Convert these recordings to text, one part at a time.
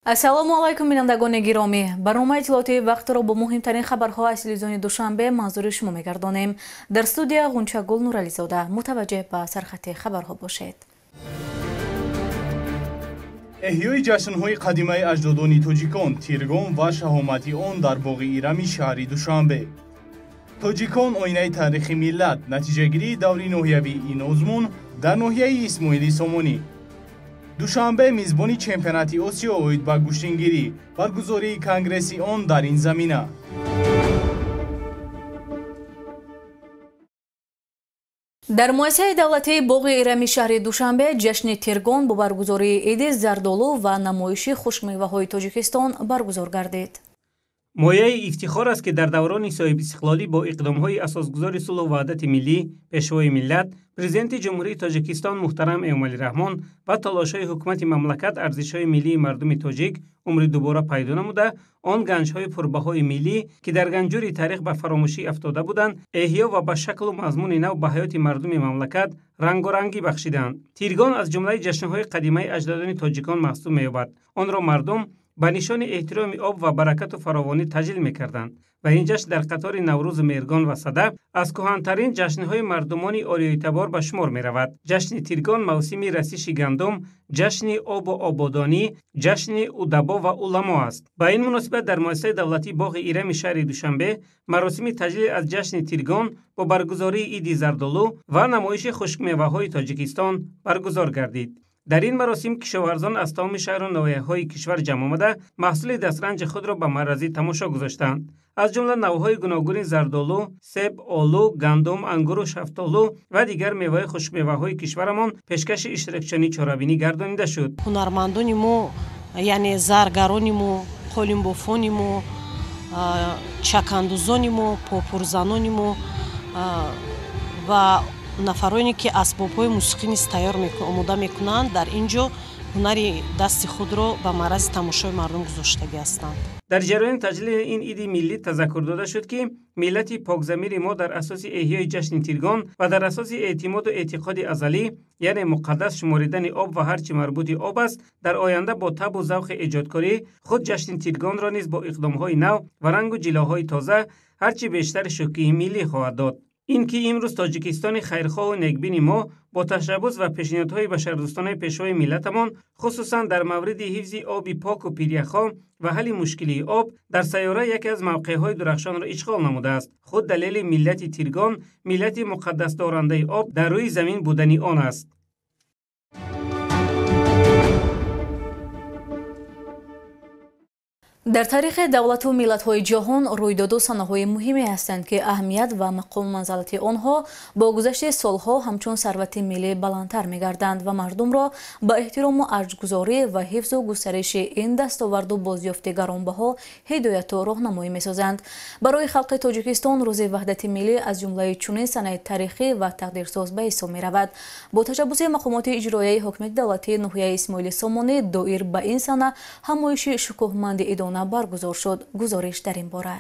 ассалому алайкум бинандагони гиромӣ. барномаи иттилоотии вақтро бо муҳимтарин хабарҳо аз телевизиони душанбе манзури шумо мегардонем. дар студия ғунчагул нурализода. мутаваҷҷеҳ ба сархати хабарҳо бошед. эҳёи ҷашнҳои қадимаи аҷдодони тоҷикон, тиргон ва шаҳомати он дар боғи ирами шаҳри Душанбе. тоҷикон оинаи таърихи миллат, натиҷагирии даври ноҳиявии ин озмун дар ноҳияи Исмоили Сомонӣ. Душанбе мизбони чемпионати Осиё оид ба гӯштингирӣ, баргузории конгресси он дар ин замина. дар муассисаи давлатии боғи ирами шаҳри Душанбе ҷашни тиргон бо баргузории иди зардолу ва намоиши хушкмеваҳои Тоҷикистон баргузор гардид. мояи ифтихор аст ки дар даврони соҳибистиқлолӣ бо иқдомҳои асосгузори сулҳу ваҳдати миллӣ, пешвои миллат, президенти ҷумҳурии Тоҷикистон муҳтарам Эмомалӣ Раҳмон ба талошҳои ҳукумати мамлакат арзишҳои миллии мардуми тоҷик умри дубора пайдо намуда, он ганҷҳои пурбаҳои миллӣ, ки дар ганҷури тарих ба фаромӯшӣ афтода буданд, эҳьё ва ба шаклу мазмуни нав ба ҳаёти мардуми мамлакат рангорангӣ бахшиданд. Тиргон аз ҷумлаи ҷашнҳои қадимаи аҷдодони тоҷикон маҳсуб меёбад. онро мардум ба нишони эҳтироми об ва баракату фаровонӣ таҷлил мекарданд ва ин ҷашн дар қатори Наврӯзи Мергон ва Садав аз кӯҳантарин ҷашнҳои мардумони ориёитабор ба шумор меравад. ҷашни Тиргон мавсими расиши гандум, ҷашни обу ободонӣ, ҷашни удабо ва уламо аст. ба ин муносибат дар муассисаи давлатии боғи ирами шаҳри Душанбе маросими таҷлил аз ҷашни Тиргон бо баргузории иди зардолу ва намоиши хушкмеваҳои Тоҷикистон баргузор гардид. дар ин маросим кишоварзон аз тамоми шаҳру навҳияҳои кишвар ҷамъ омада маҳсули дастранҷи худро ба маъразӣ тамошо гузоштанд. аз ҷумла навъҳои гуногуни зардолу, себ, олу, гандум, ангуру шафтолу ва дигар меваҳои хушкмеваҳои кишварамон пешкаши иштирокчунӣ чорабинӣ гардонида шуд. ҳунармандони мо, яъне заргарони мо, қолинбофони мо, чакандузони мо, попурзанони мо ва нафароне ки асбобҳои мусиқӣ низ тайёр омода мекунанд, дар ин ҷо ҳунари дасти худро ба маърази тамошои мардум гузоштагӣ ҳастанд. дар ҷараёни таҷлили ин иди миллӣ тазаккур дода шуд ки миллати покзамири мо дар асоси эҳьёи ҷашни Тиргон ва дар асоси эътимоду эътиқоди азалӣ, яъне муқаддас шуморидани об ва ҳарчи марбути об аст, дар оянда бо табу завқи эҷодкорӣ худ ҷашни Тиргонро низ бо иқдомҳои нав ва рангу ҷилоҳои тоза ҳарчи бештар шӯкии миллӣ хоҳад дод. ин ки имрӯз Тоҷикистони хайрхоҳу некбини мо бо ташаббус ва пешниҳодҳои башардӯстонаи пешвои миллатамон, хусусан дар мавриди ҳифзи оби поку пиряхҳо ва ҳалли мушкилии об, дар сайёра яке аз мавқеъҳои дурахшонро ишғол намудааст. худ далели миллати Тиргон, миллати муқаддасдорандаи об дар рӯи замин будани он аст. дар таърихи давлату миллатҳои ҷаҳон рӯйдоду санаҳои муҳиме ҳастанд ки аҳамият ва мақому манзалати онҳо бо гузашти солҳо ҳамчун сарвати миллӣ баландтар мегарданд ва мардумро ба эҳтирому арҷгузорӣ ва ҳифзу густариши ин дастоварду бозёфти гаронбаҳо ҳидояту роҳнамоӣ месозанд. барои халқи Тоҷикистон рӯзи ваҳдати миллӣ аз ҷумлаи чунин санаи тарихӣ ва тақдирсоз ба ҳисоб меравад. бо ташаббуси мақомоти иҷроияи ҳокимияти давлатии ноҳияи Исмоили Сомонӣ доир ба ин сана ҳамоиши шукӯҳманди идона баргузор шуд. гузориш дар ин бора.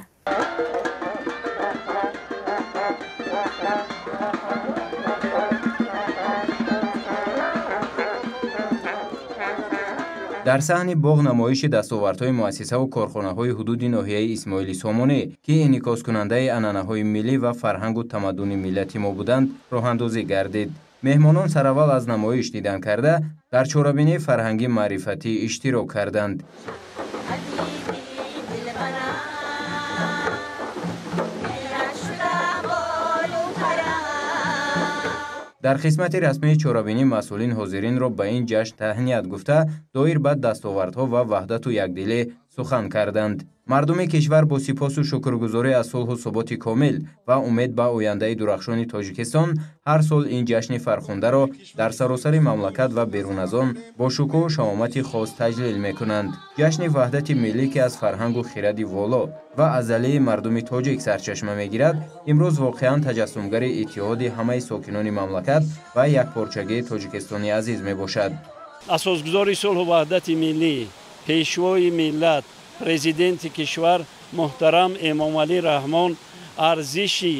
дар саҳни боғ намоиши дастовардҳои муассисаву корхонаҳои ҳудуди ноҳияи Исмоили Сомонӣ ки инъикоскунандаи анъанаҳои миллӣ ва фарҳангу тамаддуни миллати мо буданд, роҳандозӣ гардид. меҳмонон сараввал аз намоиш дидан карда, дар чорабинии фарҳангӣ маърифатӣ иштирок карданд. дар қисмати расмии чорабинӣ масъулин ҳозиринро ба ин ҷашн таҳният гуфта, доир ба дастовардҳо ва ваҳдату якдилӣ сухан карданд. мардуми кишвар бо сипосу шукргузорӣ аз сулҳу суботи комил ва умед ба ояндаи дурахшони Тоҷикистон ҳар сол ин ҷашни фархундаро дар саросари мамлакат ва берун аз он бо шукӯҳу шаомати хос таҷлил мекунанд. ҷашни ваҳдати миллӣ ки аз фарҳангу хиради воло ва азалии мардуми тоҷик сарчашма мегирад, имрӯз воқеан таҷассумгари иттиҳоди ҳамаи сокинони мамлакат ва якпорчагии тоҷикистони азиз мебошад. асосгузори сулҳу ваҳдати миллӣ, пешвои миллат, президенти кишвар муҳтарам Эмомалӣ Раҳмон арзиши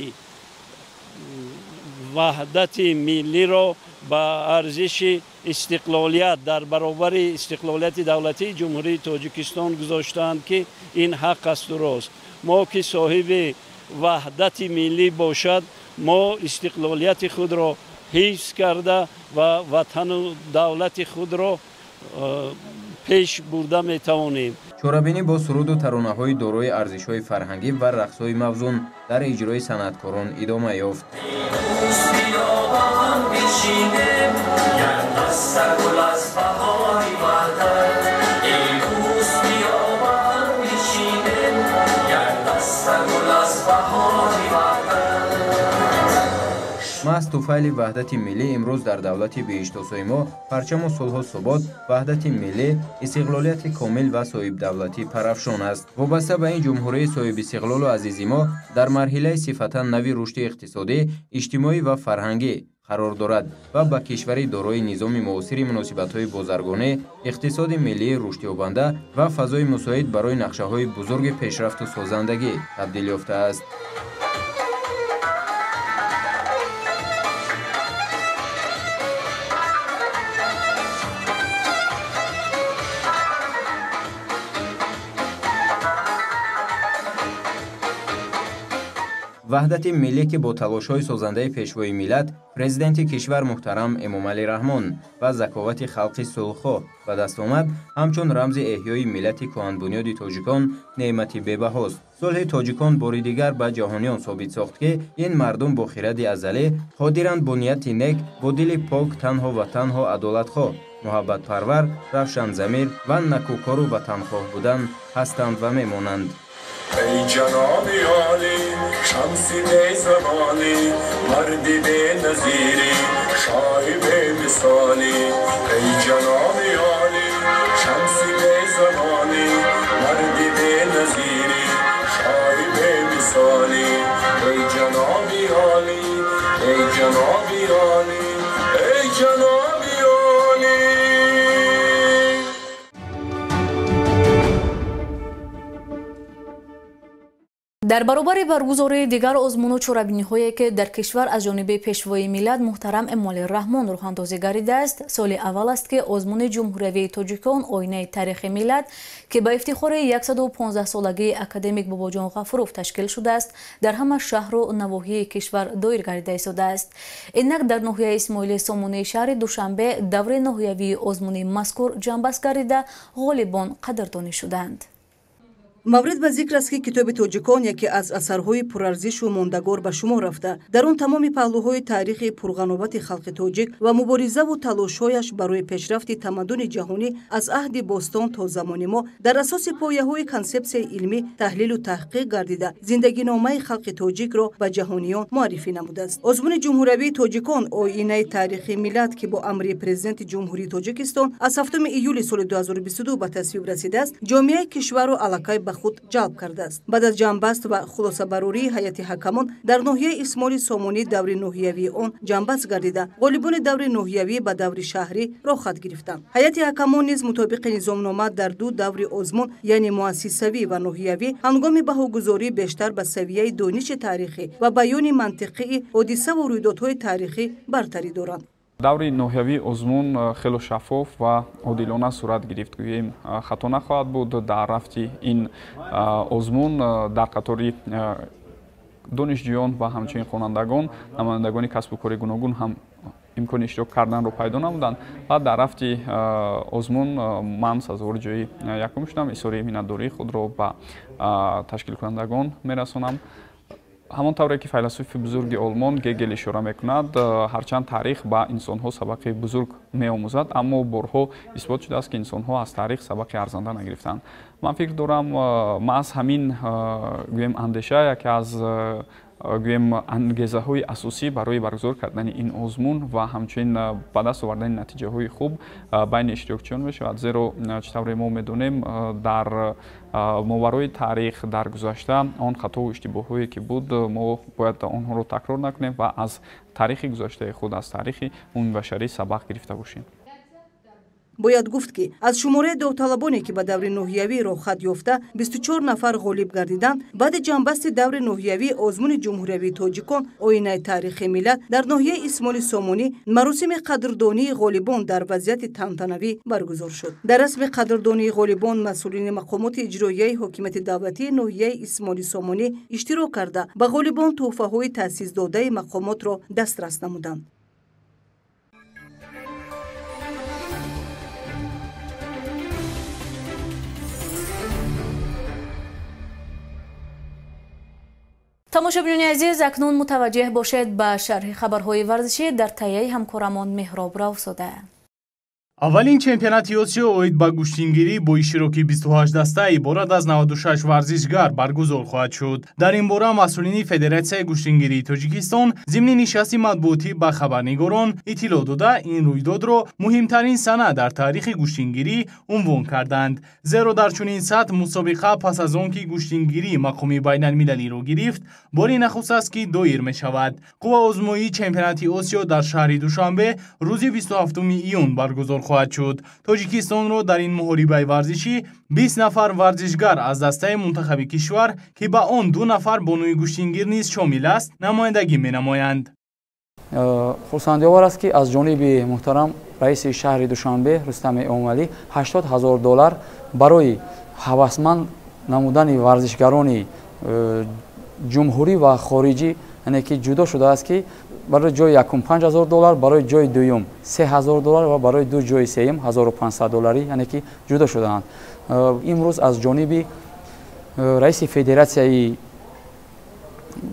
ваҳдати миллиро ба арзиши истиқлолият дар баробари истиқлолияти давлатии ҷумҳурии тоҷикистон гузоштаанд ки ин ҳақ аст дурост. мо ки соҳиби ваҳдати миллӣ бошад, мо истиқлолияти худро ҳифз карда ва ватану давлати худро пеш бурда метавонем. чорабинӣ бо суруду таронаҳои дорои арзишҳои фарҳангӣ ва рақсҳои мавзун дар иҷрои санъаткорон идома ёфт. маҳз туфайли ваҳдати миллӣ имрӯз дар давлати беиштосои мо парчаму сулҳу субот, ваҳдати миллӣ, истиқлолияти комил ва соҳибдавлатӣ парафшон аст. вобаста ба ин ҷумҳурии соҳибистиқлолу азизи мо дар марҳилаи сифатан нави рушди иқтисодӣ, иҷтимоӣ ва фарҳангӣ қарор дорад ва ба кишвари дорои низоми муосири муносибатҳои бозаргонӣ, иқтисоди миллии рушдёбанда ва фазои мусоид барои нақшаҳои бузурги пешрафту созандагӣ табдил ёфтааст. ваҳдати миллӣ ки бо талошҳои созандаи пешвои миллат, президенти кишвар муҳтарам Эмомалӣ Раҳмон ва заковати халқи сулҳхоҳ ба даст омад, ҳамчун рамзи эҳёи миллати кӯҳанбунёди тоҷикон неъмати бебаҳост. сулҳи тоҷикон бори дигар ба ҷаҳониён собит сохт ки ин мардум бо хиради азалӣ қодиранд бо нияти нек, бо дили пок танҳо ва танҳо адолатхоҳ, муҳаббатпарвар, равшанзамир ва накӯкору ватанхоҳ будан ҳастанд ва мемонанд. ای جنابی عالی شمسی بی زمانی مردی بی نظیری شاهی بی مثالی ای جنابی عالی شمسی بی زمانی مردی بی نظیری شاهی بی مثالی ای جنابی عالی ای جنابی عالی ای جنابی عالی. дар баробари баргузории дигар озмуну чорабиниҳое ки дар кишвар аз ҷониби пешвои миллат муҳтарам Эмомалӣ Раҳмон роҳандозӣ гардидааст, соли аввал аст ки озмуни ҷумҳуриявии тоҷикон оинаи тарихи миллат ки ба ифтихори 115-солагии академик Бобоҷон Ғафуров ташкил шудааст, дар ҳама шаҳру навоҳии кишвар доир гардида истодааст. инак дар ноҳияи Исмоили Сомонии шаҳри Душанбе даври ноҳиявии озмуни мазкур ҷанбаст гардида ғолибон қадрдонӣ шуданд. маврид ба зикр аст ки китоби тоҷикон яке аз асарҳои пурарзишу мондагор ба шумор рафта, дар он тамоми паҳлӯҳои таърихи пурғановати халқи тоҷик ва муборизаву талошҳояш барои пешрафти тамаддуни ҷаҳонӣ аз аҳди бостон то замони мо дар асоси пояҳои консепсияи илмӣ таҳлилу таҳқиқ гардида зиндагиномаи халқи тоҷикро ба ҷаҳониён муаррифӣ намудааст. озмуни ҷумҳуриявии тоҷикон оинаи таърихи миллат ки бо амри президенти ҷумҳурии тоҷикистон аз 7 июли соли 2022 ба тасвиб расидааст, ҷомеаи кишварро аллакай ба худ ҷалб кардааст. баъд аз ҷанбаст ва хулосабарории ҳайати ҳакамон дар ноҳияи Исмоили Сомонӣ даври ноҳиявии он ҷанбаст гардида ғолибони даври ноҳиявӣ ба даври шаҳрӣ роҳ хат гирифтанд. ҳайати ҳакамон низ мутобиқи низомнома дар ду даври озмун яъне муассисавӣ ва ноҳиявӣ ҳангоми баҳогузорӣ бештар ба савияи дониши таърихӣ ва баёни мантиқии ҳодисаву рӯйдодҳои таърихӣ бартарӣ доранд. даври ноҳиявии озмун хело шаффоф ва одилона сурат гирифт. гӯем хато нахоҳад буд дар рафти ин озмун дар қатори донишҷӯён ва ҳамчунин хонандагон, намояндагони касбу кори гуногун ҳам имкони иштирок карданро пайдо намуданд ва дар рафти озмун ман сазовори ҷои якум шудам. изҳори миннатдории худро ба ташкилкунандагон мерасонам. ҳамон тавре ки файласуфи бузурги олмон Гегел ишора мекунад, ҳарчанд таърих ба инсонҳо сабақи бузург меомӯзад, аммо борҳо исбот шудааст ки инсонҳо аз таърих сабақи арзанда нагирифтанд. ман фикр дорам маҳз ҳамин гӯем андеша яке аз гӯем ангезаҳои асосӣ барои баргузор кардани ин озмун ва ҳамчунин ба даст овардани натиҷаҳои хуб байни иштирокчиён мешавад. зеро чӣ тавре мо медонем дар моварои таърих дар гузашта он хатову иштибоҳҳое ки буд, мо бояд онҳоро такрор накунем ва аз таърихи гузаштаи худ, аз таърихи умумибашарӣ сабақ гирифта бошем. бояд гуфт ки аз шумораи довталабоне ки ба даври ноҳиявӣ роҳхат ёфта 24 нафар ғолиб гардиданд, баъди ҷанбасти даври ноҳиявӣ озмуни ҷумҳуриявии тоҷикон оинаи таърихи миллат дар ноҳияи Исмоили Сомонӣ маросими қадрдонии ғолибон дар вазъияти тантанавӣ баргузор шуд. дар расми қадрдонии ғолибон масъулини мақомоти иҷроияи ҳокимияти давлатии ноҳияи Исмоили Сомонӣ иштирок карда ба ғолибон тӯҳфаҳои таъсисдодаи мақомотро дастрас намуданд. тамошобинони азиз, акнун мутаваҷҷеҳ бошед ба шарҳи хабарҳои варзишӣ дар таҳияи ҳамкорамон Меҳроб Равзода. аввалин чемпионати Осиё оид ба гӯштингирӣ бо иштироки 28 даста иборат аз 96 варзишгар баргузор хоҳад шуд. дар ин бора масъулини Федератсияи гӯштингирии Тоҷикистон зимни нишасти матбуотӣ ба хабарнигорон иттилоъ дода, ин рӯйдодро муҳимтарин санъат дар таърихи гӯштингирӣ унвон карданд. зеро дар чунин сатҳ мусобиқа пас аз он ки гӯштингирӣ мақоми байналмилалиро гирифт, бори нахуст аст ки доир мешавад. қувваозмоии чемпионати Осиё дар шаҳри Душанбе рӯзи 27 июн баргузор хоҳад шуд. Тоҷикистонро дар ин муҳорибаи варзишӣ 20 нафар варзишгар аз дастаи мунтахаби кишвар ки ба он 2 нафар бонуи гӯштингир низ шомил аст, намояндагӣ менамоянд. хурсандиовар аст ки аз ҷониби муҳтарам раиси шаҳри Душанбе Рустами Омалӣ $80,000 барои ҳавасманд намудани варзишгарони ҷумҳурӣ ва хориҷӣ, яъне ки ҷудо шудааст ки барои ҷои якум $5,000, барои ҷои дуюм $3,000 ва барои ду ҷои сеюм $1,500, яъне ки ҷудо шудаанд. имрӯз аз ҷониби раиси Федератсияи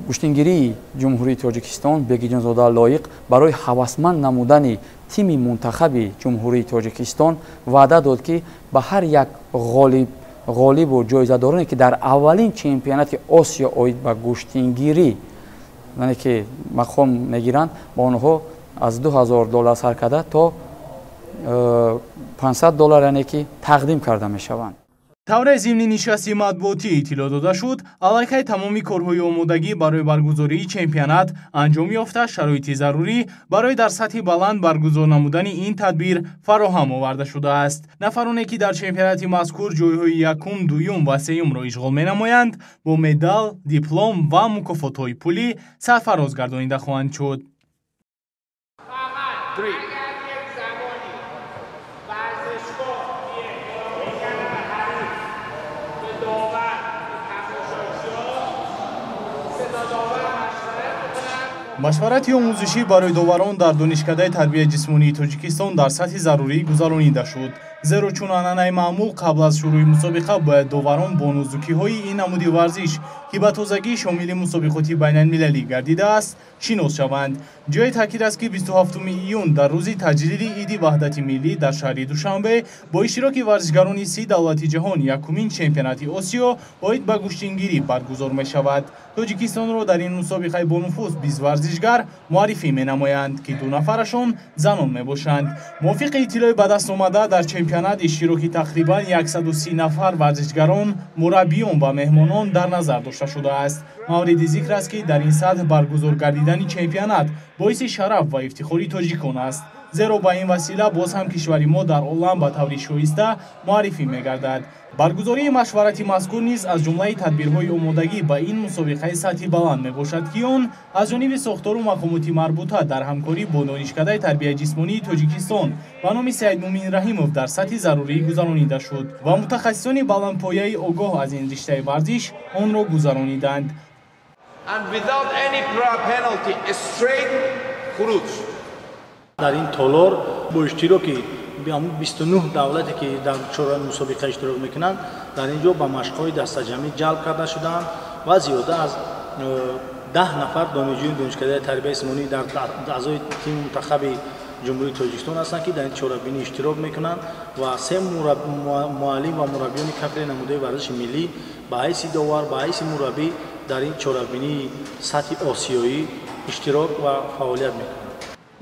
гӯштингирии ҷумҳурии Тоҷикистон Бегиҷонзода Лоиқ барои ҳавасманд намудани тими мунтахаби ҷумҳурии Тоҷикистон ваъда дод ки ба ҳар як ғолибу ҷоизадороне ки дар аввалин чемпионати Осиё оид ба гӯштингирӣ, яъне ки мақом мегиранд, ба онҳо аз $2,000 сар карда то $500, яъне ки тақдим карда мешаванд. тавре зимни нишасти матбуотӣ иттилоъ дода шуд, аллакай тамоми корҳои омодагӣ барои баргузории чемпионат анҷом ёфта, шароити зарурӣ барои дар сатҳи баланд баргузор намудани ин тадбир фароҳам оварда шудааст. нафароне ки дар чемпионати мазкур ҷойҳои якум, дуюм ва сеюмро ишғол менамоянд, бо медал, диплом ва мукофотҳои пулӣ сарфароз гардонида хоҳанд шуд. машварати омӯзишӣ барои доварон дар донишкадаи тарбияи ҷисмонии Тоҷикистон дар сатҳи зарурӣ гузаронида шуд. зеро чун анъанаи маъмул қабл аз шурӯи мусобиқа бояд доварон бо нозукиҳои ин намуди варзиш, ки ба тозагӣ шомили мусобиқоти байналмилалӣ гардидааст, шинос шаванд. ҷои таъкид аст ки 27 июн дар рӯзи таҷлили Иди ваҳдати миллӣ дар шаҳри Душанбе бо иштироки варзишгарони 30 давлати ҷаҳон якумин чемпионати Осиё оид ба гӯштингирӣ баргузор мешавад. Тоҷикистонро дар ин мусобиқаи бонуфуз 20 варзишгар муаррифӣ менамоянд, ки 2 нафарашон занон мебошанд. мувофиқи иттилои ба даст омада дар чемпионат иштироки тақрибан 130 нафар варзишгарон, мураббиён ва меҳмонон дар назар дошта шудааст. мавриди зикр аст ки дар ин сатҳ баргузор гардидани чемпионат боиси шараф ва ифтихори тоҷикон аст. зеро ба ин васила боз ҳам кишвари мо дар олам ба таври шоиста муаррифӣ мегардад. баргузории машварати мазкур низ аз ҷумлаи тадбирҳои омодагӣ ба ин мусобиқаи сатҳи баланд мебошад ки он аз ҷониби сохтору мақомоти марбута дар ҳамкорӣ бо донишкадаи тарбияи ҷисмонии Тоҷикистон ба номи Саид Муъмин Раҳимов дар сатҳи зарурӣ гузаронида шуд ва мутахассисони баландпояи огоҳ аз ин риштаи варзиш онро гузарониданд. дар ин толор бо иштироки 29 давлате ки дар чораи мусобиқа иштирок мекунанд, дар ин ҷо ба машқҳои дастаҷамӣ ҷалб карда шудаанд ва зиёда аз 10 нафар донишҷӯи донишкадаи тарбияи исмонӣ дар аъзои тими мунтахаби ҷумҳурии Тоҷикистон ҳастанд, ки дар ин чорабинӣ иштирок мекунанд ва 3 муаллим ва мураббиёни кафедраи намудаи варзиши миллӣ ба ҳайси довар, ба ҳайси мураббӣ дар ин чорабинии сатҳи осиёӣ иштирок ва фаъолият мекунанд.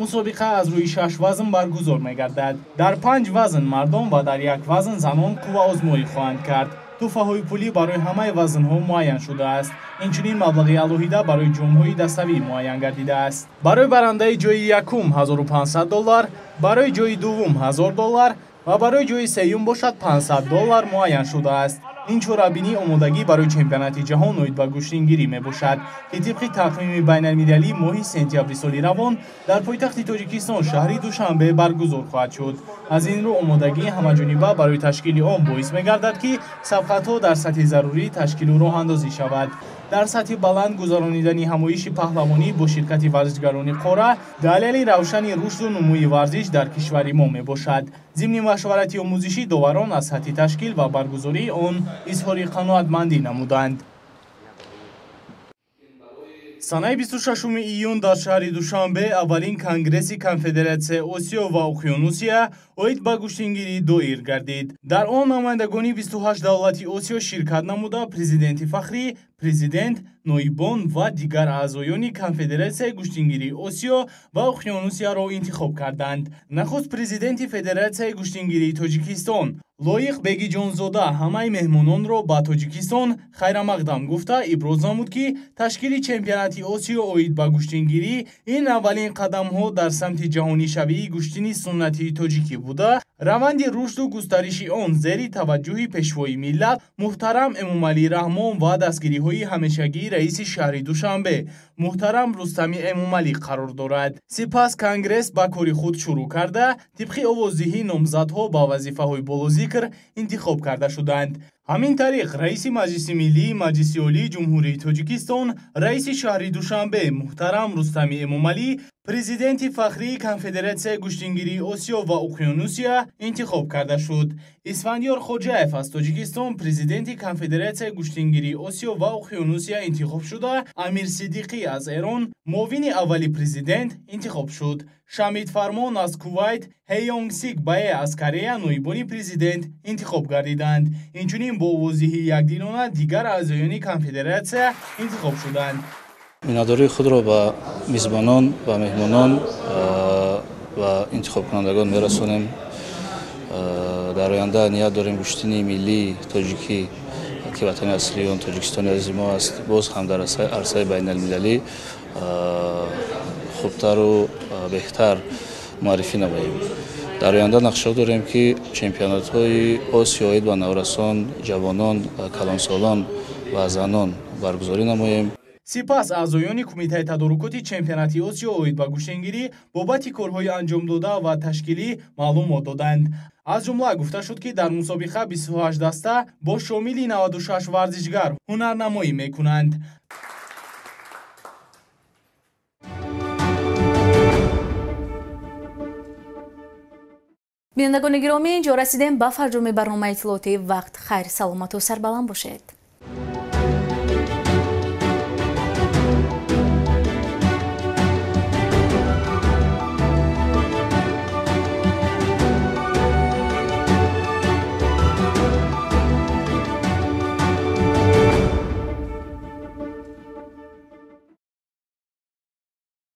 мусобиқа аз рӯи 6 вазн баргузор мегардад. дар 5 вазн мардон ва дар 1 вазн занон қувваозмоӣ хоҳанд кард. тӯҳфаҳои пулӣ барои ҳамаи вазнҳо муайян шудааст. инчунин маблағи алоҳида барои ҷомҳои даставӣ муайян гардидааст. барои барандаи ҷои якум $1,500, барои ҷои дуввум $1,000 ва барои ҷои сеюм бошад $500 муайян шудааст. ин чорабинӣ омодагӣ барои чемпионати ҷаҳон оид ба гӯштингирӣ мебошад ки тибқи тақвими байналмилалӣ моҳи сентябри соли равон дар пойтахти тоҷикистон шаҳри душанбе баргузор хоҳад шуд. аз ин рӯ омодагии ҳамаҷониба барои ташкили он боис мегардад ки сабқатҳо дар сатҳи зарурӣ ташкилу роҳандозӣ шавад. дар сатҳи баланд гузаронидани ҳамоиши паҳлавонӣ бо ширкати варзишгарони қора далели равшани рушду нумӯи варзиш дар кишвари мо мебошад. зимни машварати омӯзиши доварон аз сатҳи ташкил ва баргузории он изҳори қаноатмандӣ намуданд. санаи 26 июн дар шаҳри душанбе аввалин конгресси конфедератсияи осиё ва уқёнусия оид ба гӯштингирӣ доир гардид. дар он намояндагони 28 давлати осиё ширкат намуда президенти фахрӣ, президент, ноибон ва дигар аъзоёни конфедератсияи гӯштингирии осиё ва уқёнусияро интихоб карданд. нахуст президенти федератсияи гӯштингирии тоҷикистон лоиқ бегиҷонзода ҳамаи меҳмононро ба тоҷикистон хайрамақдам гуфта иброз намуд ки ташкили чемпионати осиё оид ба гӯштингирӣ ин аввалин қадамҳо дар самти ҷаҳонишавии гӯштини суннатии тоҷикӣ буда раванди рушду густариши он зери таваҷҷӯҳи пешвои миллат муҳтарам эмомалӣ раҳмон ва дастгириҳои ҳамешагии раиси шаҳри душанбе муҳтарам рустамӣ эмомалӣ қарор дорад. сипас конгресс ба кори худ шурӯъ карда тибқи овоздиҳӣ номзадҳо ба вазифаҳои болозикр интихоб карда шуданд. ҳамин тариқ раиси маҷлиси миллии маҷлиси олии ҷумҳурии тоҷикистон раиси шаҳри душанбе муҳтарам рустамӣ эмомалӣ президенти фахрии конфедератсияи гӯштингирии осиё ва уқёнусия интихоб карда шуд. исфандиёр хоҷаев аз тоҷикистон президенти конфедератсияи гӯштингирии осиё ва уқёнусия интихоб шуда амир сиддиқӣ аз эрон муовини аввали президент интихоб шуд. шамид фармон аз кувайт, ҳеёнг сик бае аз корея ноибони президент интихоб гардиданд. инчунин бо овоздиҳии якдилона дигар аъзоёни конфедератсия интихоб шуданд. миннатдории худро ба мизбонон ва меҳмонон ва интихобкунандагон мерасонем. дар оянда ният дорем гӯштини миллии тоҷикӣ ки ватани аслии он Тоҷикистони азизи мо аст боз ҳам дар арсаи байналмилалӣ хубтару беҳтар муаррифӣ намоем. дар оянда нақша дорем ки чемпионатҳои осиё оид ба наврасон, ҷавонон, калонсолон ва занон баргузорӣ намоем. сипас аъзоёни кумитаи тадорукоти чемпионати осиё оид ба гӯштингирӣ бобати корҳои анҷомдода ва ташкилӣ маълумот доданд. аз ҷумла гуфта шуд ки дар мусобиқа 28 даста бо шомили 96 варзишгар ҳунарнамоӣ мекунанд. бинандагони гиромӣ, инҷо расидем ба фарҷоми барномаи иттилооти вақт. хайр, саломату сарбаланд бошед.